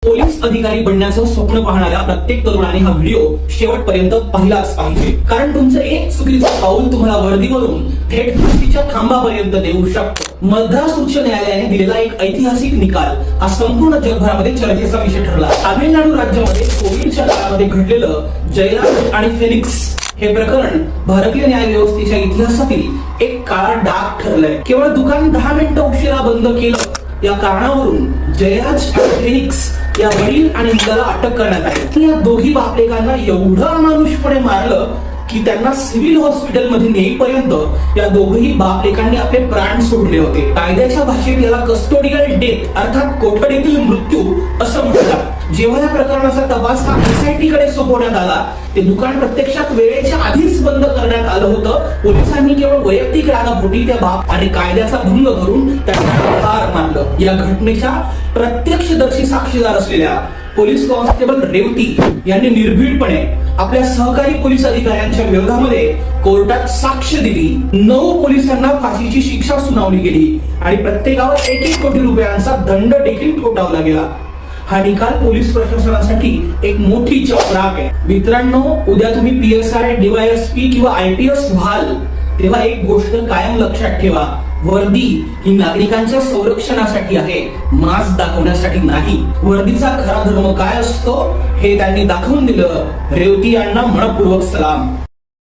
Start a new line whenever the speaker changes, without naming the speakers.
Police अधिकारी बनण्याचं स्वप्न पाहणाऱ्या प्रत्येक तरुणाने हा व्हिडिओ शेवटपर्यंत पाहिलाच पाहिजे, कारण तुमचं एक चुकीचं पाऊल तुम्हाला वर्दीवरून थेट फाशीच्या खांबापर्यंत नेऊ शकतं. मद्रास उच्च न्यायालयाने दिलेला एक ऐतिहासिक निकाल हा संपूर्ण जगभरामध्ये चर्चेचा विषय ठरला. तामिळनाडू राज्यामध्ये कोविडच्या काळामध्ये घडलेलं जयराज आणि फेनिक्स हे प्रकरण भारतीय न्याय व्यवस्थेच्या इतिहासातील एक काळा डाग ठरलंय. केवळ दुकान 10 मिनिटं उशिरा बंद केलं या कारणावरून जयराज आणि फेनिक्स या वडील आणि मुलाला अटक करण्यात आली. या दोघी बापलेकांना एवढं अमानुषपणे मारलं की त्यांना सिव्हिल हॉस्पिटल मध्ये नेईपर्यंत या दोघही बापलेकांनी आपले प्राण सोडले होते. कायद्याच्या भाषेत याला कस्टोडियल डेथ अर्थात कोठडीतील मृत्यू असं म्हणतात. जेव्हा या प्रकरणाचा तपास हा SIT कडे सोपवण्यात आला, ते दुकान प्रत्यक्षात वेळेच्या आधीच बंद करण्यात आलं होतं. पोलिसांनी केवळ वैयक्तिक रागापोटी त्या बाप आणि कायद्याचा भंग करून त्यांना ठार मारलं. या घटनेच्या प्रत्यक्षदर्शी साक्षीदार असलेल्या पोलीस कॉन्स्टेबल रेवती यांनी निर्भीडपणे आपल्या सहकारी पोलीस अधिकाऱ्यांच्या विरोधामध्ये कोर्टात साक्ष दिली. 9 पोलिसांना फाशीची शिक्षा सुनावली गेली आणि प्रत्येकावर 1-1 कोटी रुपयांचा दंड देखील ठोठावला गेला. हा निकाल पोलीस प्रशासनासाठी एक मोठी चौराक आहे. मित्रांनो, उद्या तुम्ही PSI, DYSP किंवा IPS व्हाल तेव्हा एक गोष्ट कायम लक्षात ठेवा, वर्दी ही नागरिकांच्या संरक्षणासाठी आहे, मास्क दाखवण्यासाठी नाही. वर्दीचा खरा धर्म काय असतो हे त्यांनी दाखवून दिलं. रेवती यांना मनपूर्वक सलाम.